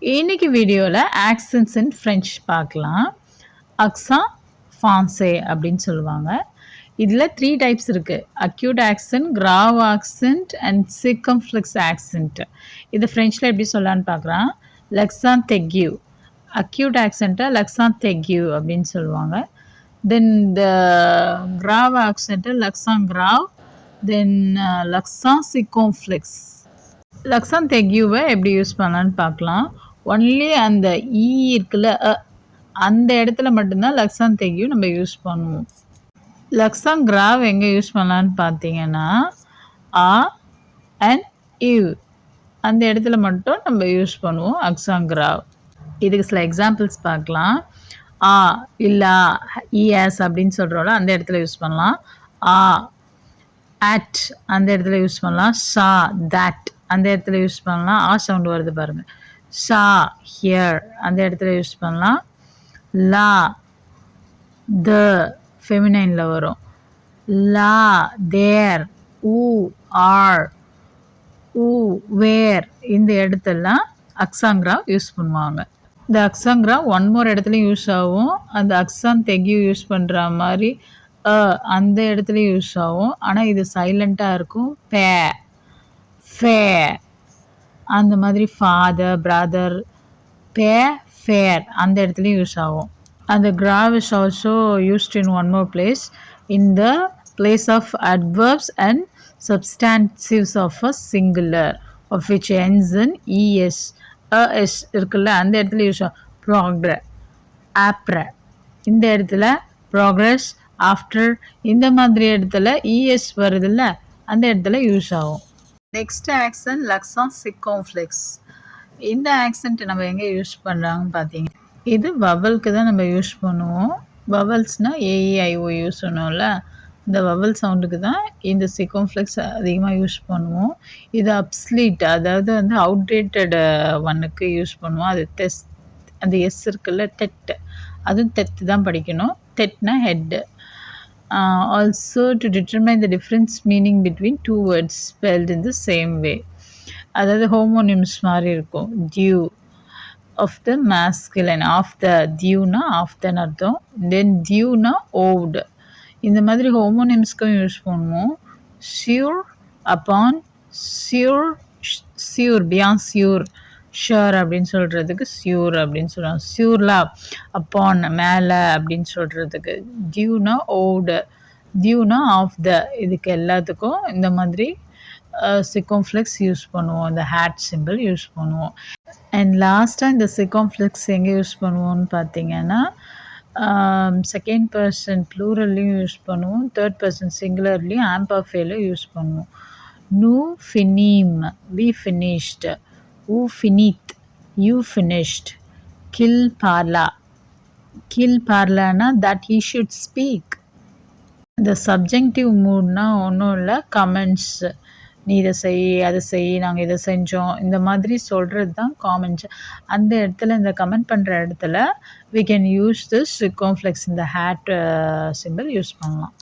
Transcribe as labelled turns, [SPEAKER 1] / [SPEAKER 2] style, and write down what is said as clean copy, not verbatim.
[SPEAKER 1] இன்னைக்கு வீடியோவில் ஆக்சன்ஸ் இன் ஃப்ரெஞ்ச் பார்க்கலாம். அக்ஸான் ஃபான்சே அப்படின்னு சொல்லுவாங்க. இதில் 3 டைப்ஸ் இருக்குது. Acute accent, grave accent and circumflex accent. இது ஃப்ரெஞ்சில் எப்படி சொல்லலான்னு பார்க்கலாம். லக்ஸான் தெக்யூ, அக்யூட் ஆக்சண்ட்டை லக்ஸான் தெக்யூ அப்படின்னு சொல்லுவாங்க. தென் த கிராவ் ஆக்சண்ட்டை லக்ஸான் கிராவ், தென் லக்ஸான் சிர்கம்ஃப்ளெக்ஸ். லக்ஸான் தெக்யூவை எப்படி யூஸ் பண்ணலான்னு பார்க்கலாம். ஒன்லி அந்த ஈ இருக்குல்ல, அந்த இடத்துல மட்டும்தான் லக்ஸான் தெக்யூ நம்ம யூஸ் பண்ணுவோம். லக்ஸான் கிராவ் எங்கே யூஸ் பண்ணலான்னு பார்த்தீங்கன்னா ஆ அண்ட் இவ் அந்த இடத்துல மட்டும் நம்ம யூஸ் பண்ணுவோம் அக்ஸான் கிராவ். இதுக்கு சில எக்ஸாம்பிள்ஸ் பார்க்கலாம். ஆ இல்லா இஎஸ் அப்படின்னு சொல்கிறோம்ல, அந்த இடத்துல யூஸ் பண்ணலாம். ஆ அட் அந்த இடத்துல யூஸ் பண்ணலாம். ஷா தட் அந்த இடத்துல யூஸ் பண்ணலாம். ஆ சவுண்ட் வருது பாருங்கள். ஷா ஹியர் அந்த இடத்துல யூஸ் பண்ணலாம். லா த ஃபெமினைனில் வரும். லா தேர், ஊ ஆர், ஊ வேர் இந்த இடத்தெல்லாம் அக்ஸான் கிராவ் யூஸ் பண்ணுவாங்க. இந்த அக்ஸான் கிராவ் ஒன் மோர் இடத்துலையும் யூஸ் ஆகும். அந்த அக்ஸான் தெக்யூ யூஸ் பண்ணுற மாதிரி அந்த இடத்துலையும் யூஸ் ஆகும். ஆனால் இது சைலண்ட்டாக இருக்கும். பே ஃபே அந்த மாதிரி ஃபாதர் பிரதர், பே ஃபேர் அந்த இடத்துலையும் யூஸ் ஆகும். அந்த grave is also used in one more place, in the place of adverbs and substantives of a singular of which ends in es S இருக்குல்ல, அந்த இடத்துல யூஸ் ஆகும். ப்ராக்ர ஆப்ர இந்த இடத்துல ப்ராக்ரஸ், ஆஃப்டர் இந்த மாதிரி இடத்துல இஎஸ் வருதுல்ல, அந்த இடத்துல யூஸ் ஆகும். நெக்ஸ்ட் ஆக்சன்ட் லக்ஸான் சிர்கம்ஃப்ளெக்ஸ். இந்த ஆக்சன்ட் நம்ம எங்கே யூஸ் பண்ணுறாங்கன்னு பார்த்தீங்க, இது வவலுக்கு தான் நம்ம யூஸ் பண்ணுவோம். வவல்ஸ்னால் ஏஇஐஓ யூஸ் பண்ணுவோம்ல, இந்த வவல் சவுண்டுக்கு தான் இந்த சிர்கம்ஃப்ளெக்ஸ் அதிகமாக யூஸ் பண்ணுவோம். இது அப்ஸ்லீட், அதாவது வந்து அவுடேட்டட் ஒன்னுக்கு யூஸ் பண்ணுவோம். அது டெஸ்ட், அந்த எஸ் இருக்குல்ல, டெட், அதுவும் டெத்து தான் படிக்கணும். டெட்னா head. Also to determine the difference meaning between two words spelled in the same way. அதாவது ஹோமோனிம்ஸ் மாதிரி இருக்கும். டியூ of the masculine, of the, டியூனா ஆஃப் தன்னு அர்த்தம். தென் டியூனா ஓவ்டு. இந்த மாதிரி ஹோமோனிம்ஸ்க்கும் யூஸ் பண்ணுவோம். சியூர் அப்பான், சியூர் சியூர் பியான் சியூர், ஷுர் அப்படின்னு சொல்கிறதுக்கு சியூர் அப்படின்னு சொல்லுவாங்க. சியூர்லா அப்பான் மேலே அப்படின்னு சொல்கிறதுக்கு. டியூனா ஓவ்டு, டியூனா ஆஃப் த, இதுக்கு எல்லாத்துக்கும் இந்த மாதிரி சிர்கம்ஃப்ளெக்ஸ் யூஸ் பண்ணுவோம். இந்த ஹேட் சிம்பிள் யூஸ் பண்ணுவோம். அண்ட் லாஸ்ட்டாக இந்த சிர்கம்ஃப்ளெக்ஸ் எங்கே யூஸ் பண்ணுவோம்னு பார்த்தீங்கன்னா செகண்ட் பர்சன் ப்ளூரல்லையும் யூஸ் பண்ணுவோம், தேர்ட் பர்சன் சிங்குலர்லையும் ஆம்பர்ஃபேலையும் யூஸ் பண்ணுவோம். நூ ஃபினீம், வி ஃபினிஷ்டு. ஊ ஃபினித், யூ ஃபினிஷ்ட். கில் பார்லா, கில் பார்லானா தட் ஹீ ஷுட் ஸ்பீக். இந்த சப்ஜெக்டிவ் மூட்னா ஒன்றும் இல்லை, கமெண்ட்ஸ், நீ இதை செய், அதை செய், நாங்கள் இதை செஞ்சோம், இந்த மாதிரி சொல்கிறது தான் காமெண்ட்ஸ். அந்த இடத்துல இந்த கமெண்ட் பண்ணுற இடத்துல we can use this சிர்கம்ஃப்ளெக்ஸ், இந்த ஹேட் சிம்பிள் யூஸ் பண்ணலாம்.